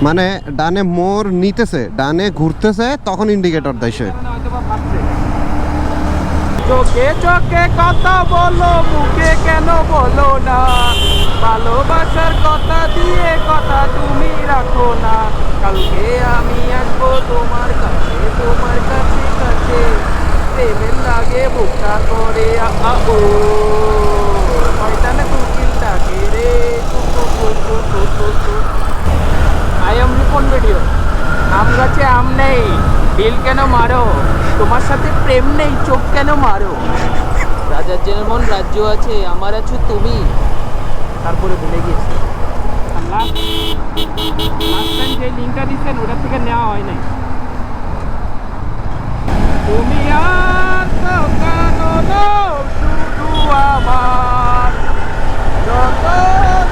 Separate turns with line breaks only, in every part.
মানে ডানে মোড় নিতেছে, ডানে ঘুরতেছে, তখন ইন্ডিকেটর দেয় সে।
চোখে চোখে কথা বলো, মুখে কেন বলো না? ভালোবাসার কথা দিয়ে কথা তুমি রাখো না। কালকে আমি আসবো তোমার কাছে, তোমার কাছে কাছে। প্রেমের লাগে বুকটা করে ও শয়তানে কুকিল ডাকে রে। I am Ripon video. আম গাছে আম নেই, ঢিল কেন মারো? তোমার সাথে প্রেম নেই, চোখ কেন মারো? রাজার যেমন রাজ্য আছে, আমার আছো তুমি। তারপরে ভুলে গেছি। লাস্ট টাইম যে লিঙ্কটা দিচ্ছেন ওটার থেকে নেওয়া হয় নাই। তুমি আর তো কেন নও শুধু আমার, যত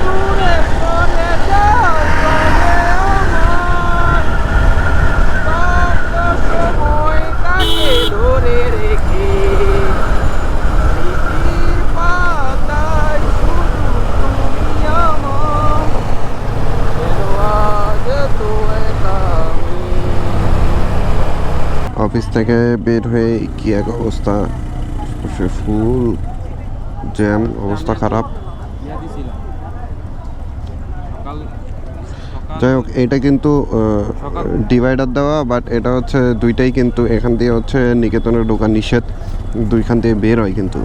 দূরে চলে যাও তবে আমার কত সময় কাটে ধরে রেখে স্মৃতির পাতায় শুধু তুমি আমার। কেন আজ এত একা আমি?
অফিস থেকে বের হয়ে কি এক অবস্থা, সে ফুল জ্যাম, অবস্থা খারাপ। যাই হোক, এটা কিন্তু ডিভাইডার দেওয়া, বাট এটা হচ্ছে দুইটাই কিন্তু এখান দিয়ে হচ্ছে নিকেতনের ঢোকা নিষেধ, দুইখান দিয়ে বের হয় কিন্তু।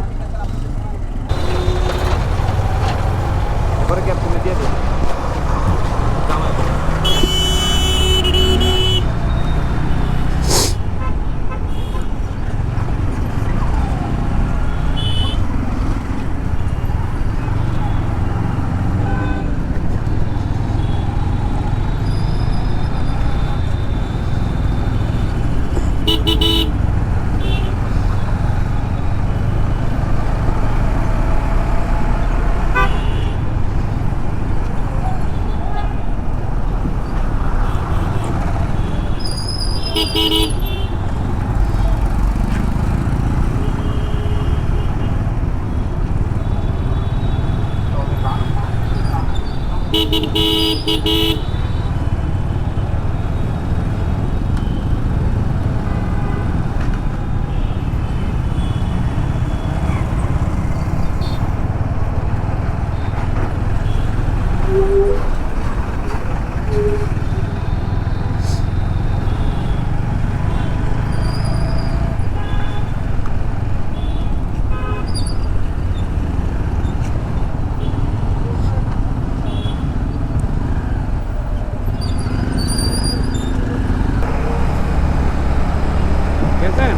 গেছেন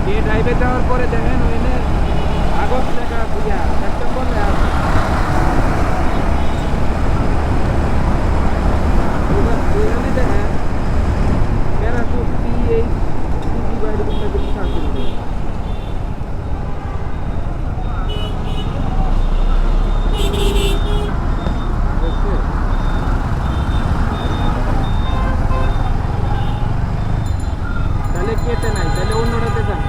যে ড্রাইভে যাওয়ার পরে দেখেন ওইনে আগস্ট লেখা বুঝা সেপ্টেম্বর লেখা আছে। ওইখানে দেখেন প্যারাসুট CH বাইরে কোনটা বেশি থাকছিল। তাহলে কেটে নাই, তাহলে অন্যটাতে যান।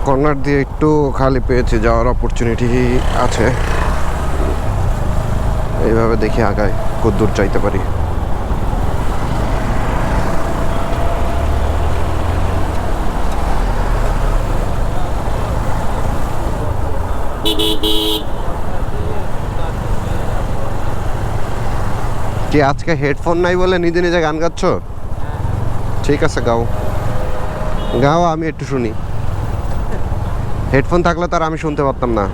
কর্নার দিয়ে একটু খালি পেয়েছি, যাওয়ার অপরচুনিটি আছে। এইভাবে দেখি আগায় কতদূর চাইতে পারি। কি আজকে হেডফোন নাই বলে নিজে নিজে গান গাচ্ছ? ঠিক আছে গাও গাও, আমি একটু শুনি। হেডফোন থাকলে তার আমি শুনতে পারতাম না,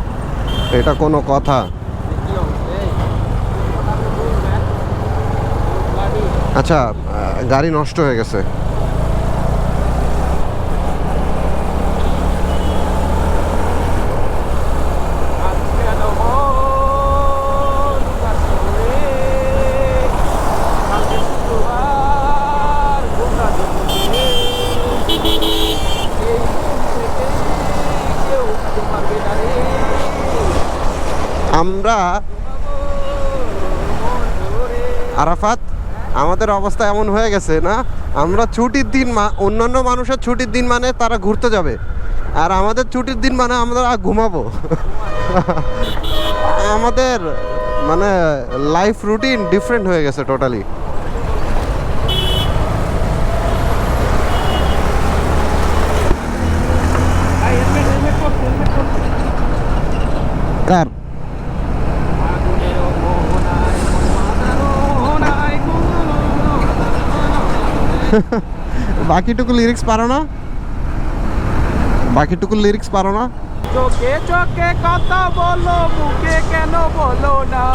এটা কোনো কথা?
কি অবস্থা এই? কথা তো বল না। গাড়ি
আচ্ছা, গাড়ি নষ্ট হয়ে গেছে।
আজকে আলো মন কাশরে কালকে শুক্রবার গোটা দিনে এই দিন থেকে কেউ উঠতে পারবে না রে।
আমরা
মন ধরে
আরাফাত, আমাদের অবস্থা এমন হয়ে গেছে না, আমরা ছুটির দিন অন্যান্য মানুষের ছুটির দিন মানে তারা ঘুরতে যাবে, আর আমাদের ছুটির দিন মানে আমরা ঘুমাবো। আমাদের মানে লাইফ রুটিন ডিফারেন্ট হয়ে গেছে টোটালি।
এই হেলমেট পর
কার
আগুনের মোহনায় মাতানো মোহনায়
বাকিটুকু লিরিক্স পারো না? বাকিটুকু লিরিক্স পারো না?
চোখে চোখে কথা বলো মুখে কেন বলো না,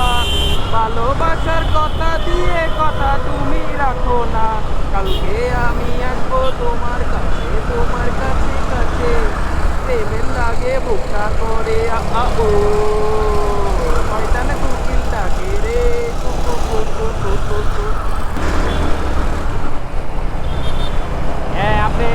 ভালোবাসার কথা দিয়ে কথা তুমি রাখো না। কালকে আমি আসবো তোমার কাছে কাছে, প্রেমের লাগে বুকটা করে ও শয়তানে কুকিল ডাকে রে হ্যাঁ আপনি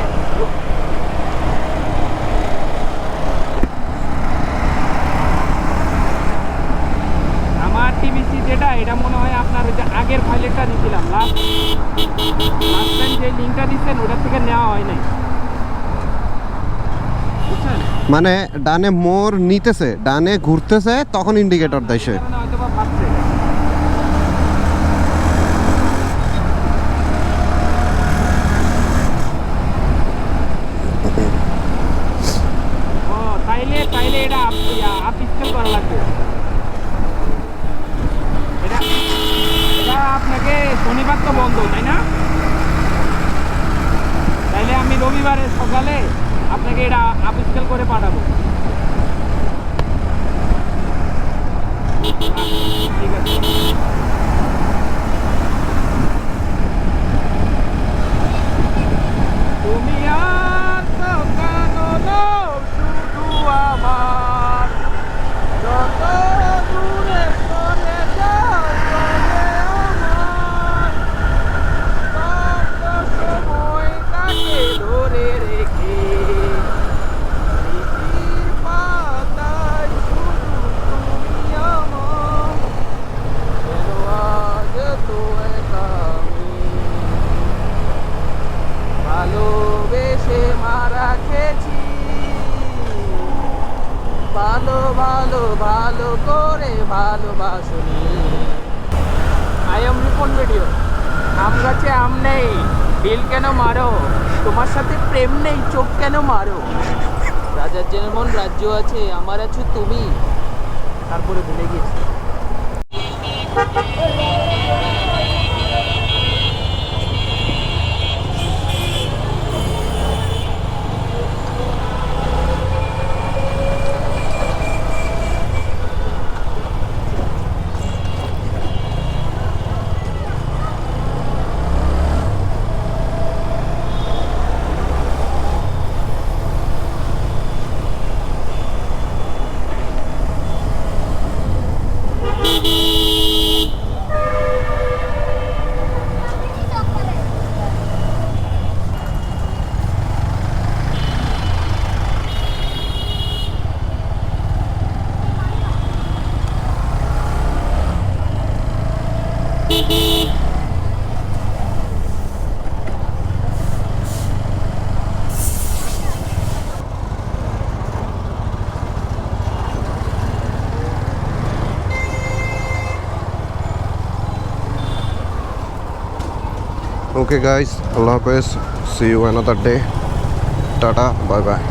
আমার টিভিসি যেটা, এটা মনে হয় আপনার ওই যে আগের ফাইলেরটা দিয়েছিলাম লাস্ট টাইম যে লিঙ্কটা দিচ্ছেন ওটার থেকে নেওয়া হয় নাই, বুঝছেন?
মানে ডানে মোড় নিতেছে, ডানে ঘুরতেছে, তখন ইন্ডিকেটর দেয় সে।
মানে হয়তো বা ভাবছে ও তাইলে এটা আপিস্কেল করা লাগবে। এটা আপনাকে শনিবার তো বন্ধ তাই না? তাইলে আমি রবিবারে সকালে আপনাকে এটা আপিস্কেল করে পাঠাবো। ঠিক আছে। তুমি আর তো কাঁদো শুধু আমার, যত দূরে সরে যাও তবে আমার কত সময় তাকে ধরে রেখে স্মৃতির পাতায় শুধু তুমি আমার, কেন আজ তো একা আমি ভালোবেসে মারা খেয়েছি, ভালো করে ভালোবাসনি। I am Ripon video. আম গাছে আম নেই, ঢিল কেন মারো, তোমার সাথে প্রেম নেই, চোখ কেন মারো। রাজার যেমন রাজ্য আছে, আমার আছো তুমি। তারপরে ভুলে গেছি।
Okay guys, Allah Hafiz, see you another day. Tata, bye bye.